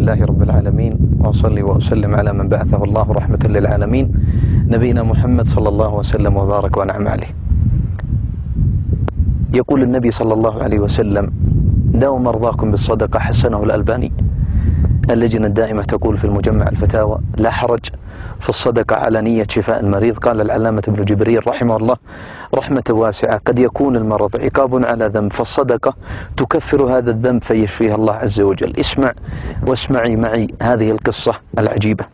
لله رب العالمين، وأصلي وأسلم على من بعثه الله رحمة للعالمين، نبينا محمد صلى الله وسلم وبارك ونعم عليه. يقول النبي صلى الله عليه وسلم: داووا مرضاكم بالصدقة، حسنه الألباني. اللجنة الدائمة تقول في المجمع الفتاوى: لا حرج في الصدقة على نية شفاء المريض. قال العلامة ابن جبريل رحمه الله رحمة واسعة: قد يكون المرض عقاب على ذنب، فالصدقة تكفر هذا الذنب فيشفيها الله عز وجل. اسمع واسمعي معي هذه القصة العجيبة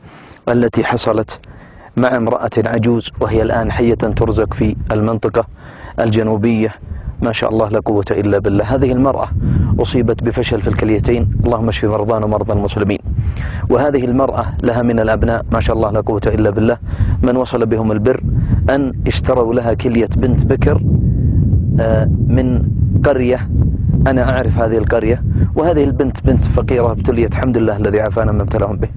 التي حصلت مع امرأة عجوز، وهي الآن حية ترزق في المنطقة الجنوبية، ما شاء الله لا قوة إلا بالله. هذه المرأة أصيبت بفشل في الكليتين، اللهم اشف مرضانا ومرضى المسلمين. وهذه المرأة لها من الأبناء ما شاء الله لا قوة إلا بالله من وصل بهم البر أن اشتروا لها كلية بنت بكر من قرية، أنا أعرف هذه القرية، وهذه البنت بنت فقيرة ابتليت، الحمد لله الذي عافانا ما ابتلاهم به.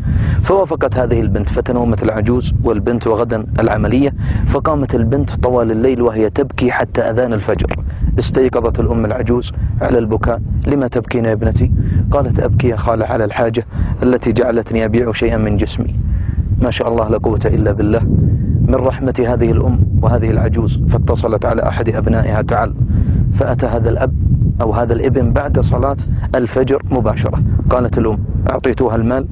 فوافقت هذه البنت، فتنومت العجوز والبنت وغدا العملية، فقامت البنت طوال الليل وهي تبكي حتى أذان الفجر. استيقظت الأم العجوز على البكاء: لما تبكين يا ابنتي؟ قالت: أبكي يا خالة على الحاجة التي جعلتني أبيع شيئا من جسمي. ما شاء الله لا قوة إلا بالله. من رحمة هذه الأم وهذه العجوز فاتصلت على أحد أبنائها: تعال. فأتى هذا الأب أو هذا الابن بعد صلاة الفجر مباشرة. قالت الأم: أعطيتوها المال؟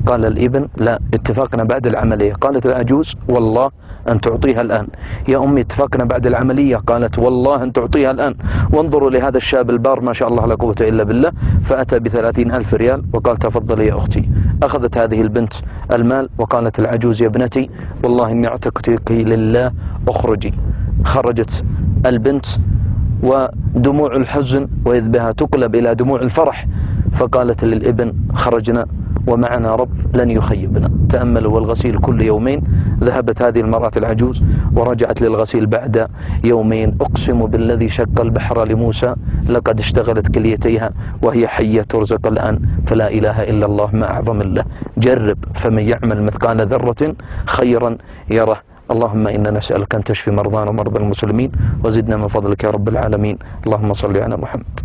قال الابن: لا، اتفقنا بعد العملية. قالت العجوز: والله أن تعطيها الآن. يا أمي اتفقنا بعد العملية. قالت: والله أن تعطيها الآن. وانظروا لهذا الشاب البار ما شاء الله لا قوة إلا بالله، فأتى ب30,000 ريال وقال: تفضلي يا أختي. أخذت هذه البنت المال وقالت العجوز: يا ابنتي والله إني اعتقتك لله، اخرجي. خرجت البنت ودموع الحزن وإذ بها تقلب إلى دموع الفرح، فقالت للابن: خرجنا ومعنا رب لن يخيبنا. تأملوا، والغسيل كل يومين. ذهبت هذه المرأة العجوز ورجعت للغسيل بعد يومين. أقسم بالذي شق البحر لموسى لقد اشتغلت كليتيها وهي حية ترزق الآن، فلا إله إلا الله، ما أعظم الله. جرب، فمن يعمل مثقال ذرة خيرا يره. اللهم إنا نسألك أن تشفي مرضانا ومرضى المسلمين، وزدنا من فضلك يا رب العالمين. اللهم صل على محمد.